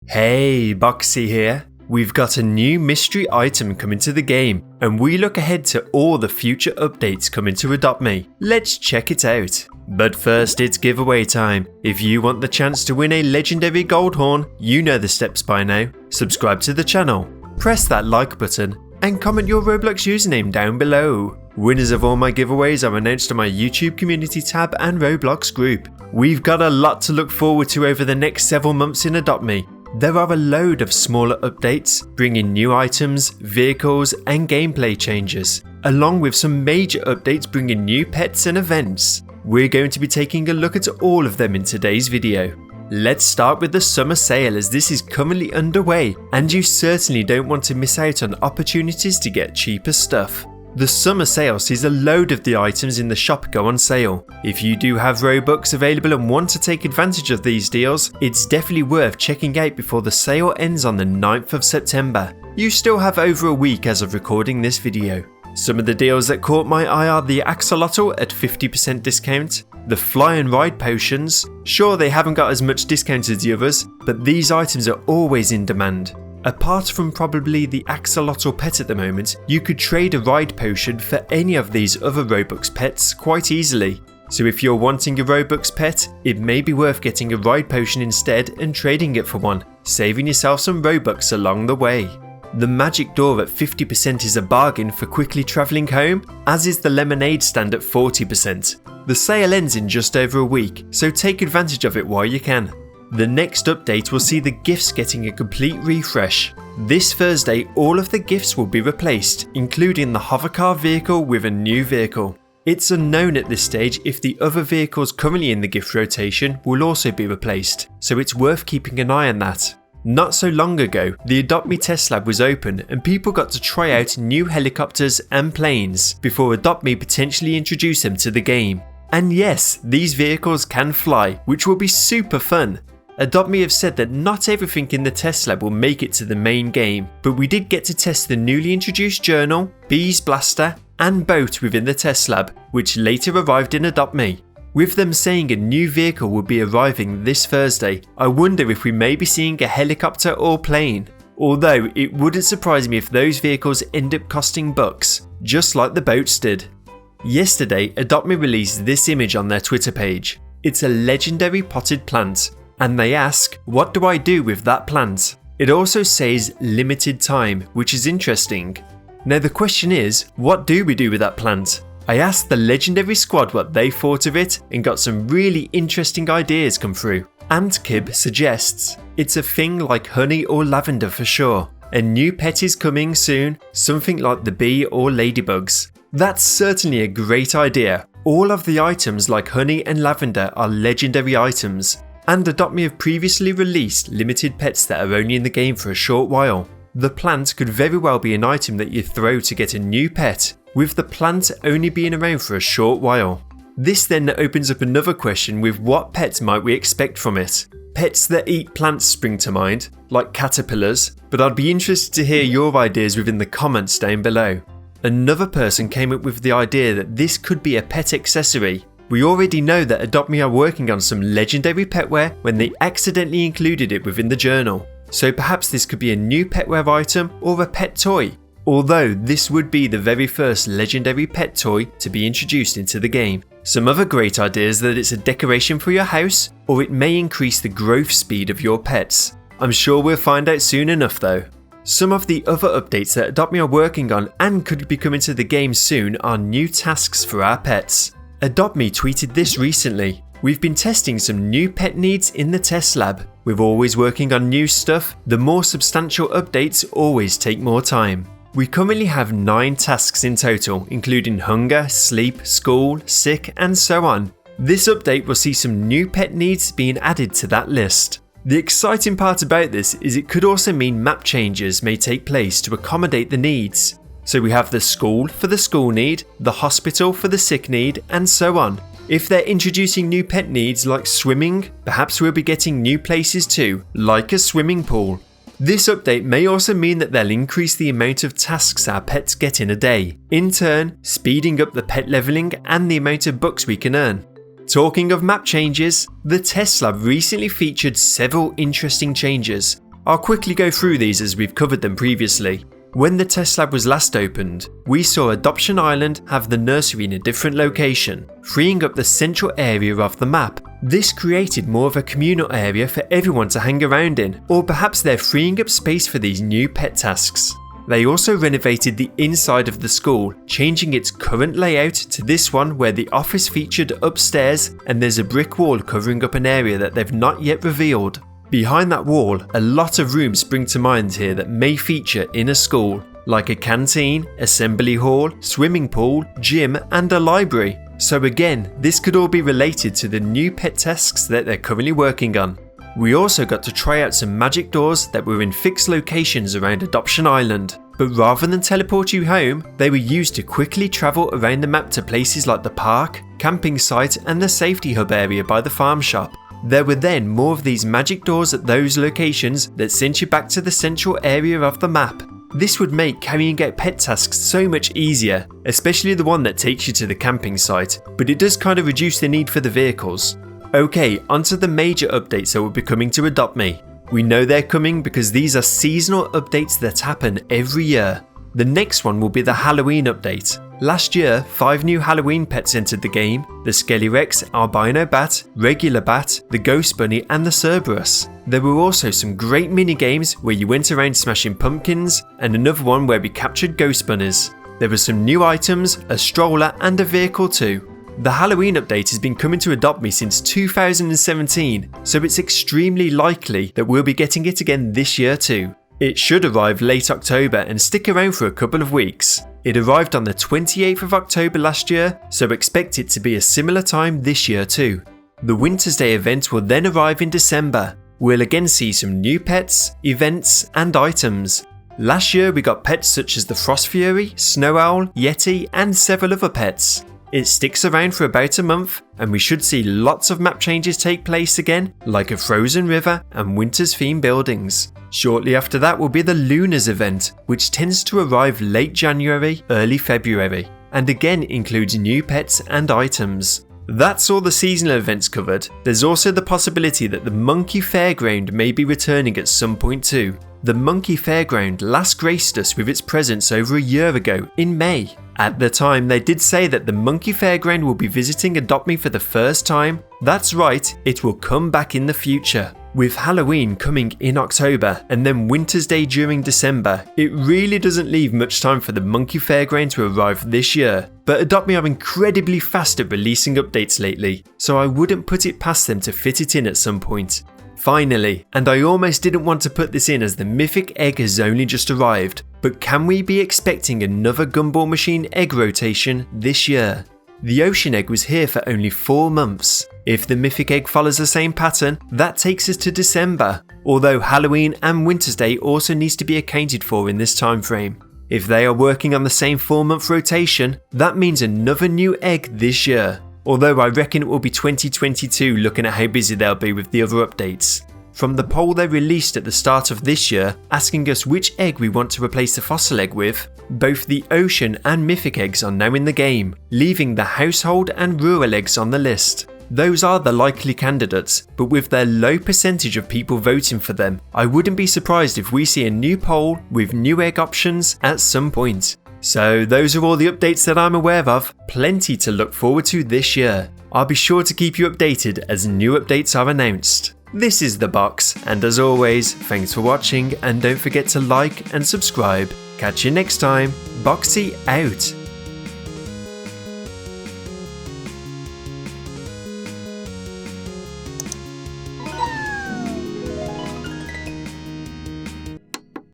Hey, Boxy here. We've got a new mystery item coming to the game, and we look ahead to all the future updates coming to Adopt Me. Let's check it out. But first, it's giveaway time. If you want the chance to win a legendary Goldhorn, you know the steps by now. Subscribe to the channel, press that like button, and comment your Roblox username down below. Winners of all my giveaways are announced on my YouTube community tab and Roblox group. We've got a lot to look forward to over the next several months in Adopt Me. There are a load of smaller updates, bringing new items, vehicles and gameplay changes, along with some major updates bringing new pets and events. We're going to be taking a look at all of them in today's video. Let's start with the summer sale, as this is currently underway and you certainly don't want to miss out on opportunities to get cheaper stuff. The summer sale sees a load of the items in the shop go on sale. If you do have Robux available and want to take advantage of these deals, it's definitely worth checking out before the sale ends on the 9th of September. You still have over a week as of recording this video. Some of the deals that caught my eye are the Axolotl at 50% discount, the Fly and Ride potions. Sure, they haven't got as much discount as the others, but these items are always in demand. Apart from probably the Axolotl pet at the moment, you could trade a ride potion for any of these other Robux pets quite easily. So if you're wanting a Robux pet, it may be worth getting a ride potion instead and trading it for one, saving yourself some Robux along the way. The Magic Door at 50% is a bargain for quickly travelling home, as is the Lemonade stand at 40%. The sale ends in just over a week, so take advantage of it while you can. The next update will see the gifts getting a complete refresh. This Thursday, all of the gifts will be replaced, including the hovercar vehicle with a new vehicle. It's unknown at this stage if the other vehicles currently in the gift rotation will also be replaced, so it's worth keeping an eye on that. Not so long ago, the Adopt Me test lab was open and people got to try out new helicopters and planes before Adopt Me potentially introduced them to the game. And yes, these vehicles can fly, which will be super fun. Adopt Me have said that not everything in the test lab will make it to the main game, but we did get to test the newly introduced Journal, Bees Blaster and Boat within the test lab, which later arrived in Adopt Me. With them saying a new vehicle will be arriving this Thursday, I wonder if we may be seeing a helicopter or plane. Although it wouldn't surprise me if those vehicles end up costing bucks, just like the boats did. Yesterday, Adopt Me released this image on their Twitter page. It's a legendary potted plant. And they ask, what do I do with that plant? It also says limited time, which is interesting. Now the question is, what do we do with that plant? I asked the legendary squad what they thought of it and got some really interesting ideas come through. Antkib suggests, it's a thing like honey or lavender for sure. A new pet is coming soon, something like the bee or ladybugs. That's certainly a great idea. All of the items like honey and lavender are legendary items. And Adopt Me have previously released limited pets that are only in the game for a short while. The plant could very well be an item that you throw to get a new pet, with the plant only being around for a short while. This then opens up another question with what pets might we expect from it. Pets that eat plants spring to mind, like caterpillars, but I'd be interested to hear your ideas within the comments down below. Another person came up with the idea that this could be a pet accessory. We already know that Adopt Me are working on some legendary petware when they accidentally included it within the journal. So perhaps this could be a new petware item or a pet toy. Although this would be the very first legendary pet toy to be introduced into the game. Some other great ideas that it's a decoration for your house, or it may increase the growth speed of your pets. I'm sure we'll find out soon enough though. Some of the other updates that Adopt Me are working on and could be coming to the game soon are new tasks for our pets. Adopt Me tweeted this recently. We've been testing some new pet needs in the test lab. We're always working on new stuff. The more substantial updates always take more time. We currently have 9 tasks in total, including hunger, sleep, school, sick, and so on. This update will see some new pet needs being added to that list. The exciting part about this is it could also mean map changes may take place to accommodate the needs. So we have the school for the school need, the hospital for the sick need, and so on. If they're introducing new pet needs like swimming, perhaps we'll be getting new places too, like a swimming pool. This update may also mean that they'll increase the amount of tasks our pets get in a day, in turn speeding up the pet leveling and the amount of bucks we can earn. Talking of map changes, the test lab recently featured several interesting changes. I'll quickly go through these as we've covered them previously. When the test lab was last opened, we saw Adoption Island have the nursery in a different location, freeing up the central area of the map. This created more of a communal area for everyone to hang around in, or perhaps they're freeing up space for these new pet tasks. They also renovated the inside of the school, changing its current layout to this one where the office featured upstairs and there's a brick wall covering up an area that they've not yet revealed. Behind that wall, a lot of rooms spring to mind here that may feature in a school, like a canteen, assembly hall, swimming pool, gym and a library. So again, this could all be related to the new pet tasks that they're currently working on. We also got to try out some magic doors that were in fixed locations around Adoption Island, but rather than teleport you home, they were used to quickly travel around the map to places like the park, camping site and the safety hub area by the farm shop. There were then more of these magic doors at those locations that sent you back to the central area of the map. This would make carrying out pet tasks so much easier, especially the one that takes you to the camping site, but it does kind of reduce the need for the vehicles. Okay, onto the major updates that will be coming to Adopt Me. We know they're coming because these are seasonal updates that happen every year. The next one will be the Halloween update. Last year, 5 new Halloween pets entered the game: the Skelly Rex, Albino Bat, Regular Bat, the Ghost Bunny and the Cerberus. There were also some great mini games where you went around smashing pumpkins, and another one where we captured ghost bunnies. There were some new items, a stroller and a vehicle too. The Halloween update has been coming to Adopt Me since 2017, so it's extremely likely that we'll be getting it again this year too. It should arrive late October and stick around for a couple of weeks. It arrived on the 28th of October last year, so expect it to be a similar time this year too. The Winter's Day event will then arrive in December. We'll again see some new pets, events and items. Last year we got pets such as the Frost Fury, Snow Owl, Yeti and several other pets. It sticks around for about a month and we should see lots of map changes take place again, like a frozen river and winter's themed buildings. Shortly after that will be the Lunars event, which tends to arrive late January, early February, and again includes new pets and items. That's all the seasonal events covered. There's also the possibility that the Monkey Fairground may be returning at some point too. The Monkey Fairground last graced us with its presence over a year ago in May. At the time, they did say that the Monkey Fairground will be visiting Adopt Me for the first time. That's right, it will come back in the future. With Halloween coming in October and then Winter's Day during December, it really doesn't leave much time for the Monkey Fairground to arrive this year. But Adopt Me are incredibly fast at releasing updates lately, so I wouldn't put it past them to fit it in at some point. Finally, and I almost didn't want to put this in as the mythic egg has only just arrived, but can we be expecting another Gumball Machine egg rotation this year? The ocean egg was here for only 4 months. If the mythic egg follows the same pattern, that takes us to December, although Halloween and Winter's Day also needs to be accounted for in this time frame. If they are working on the same 4-month rotation, that means another new egg this year, although I reckon it will be 2022 looking at how busy they'll be with the other updates. From the poll they released at the start of this year, asking us which egg we want to replace the fossil egg with, both the ocean and mythic eggs are now in the game, leaving the household and rural eggs on the list. Those are the likely candidates, but with their low percentage of people voting for them, I wouldn't be surprised if we see a new poll with new egg options at some point. So those are all the updates that I'm aware of, plenty to look forward to this year. I'll be sure to keep you updated as new updates are announced. This is The Box, and as always, thanks for watching and don't forget to like and subscribe. Catch you next time, Boxy out!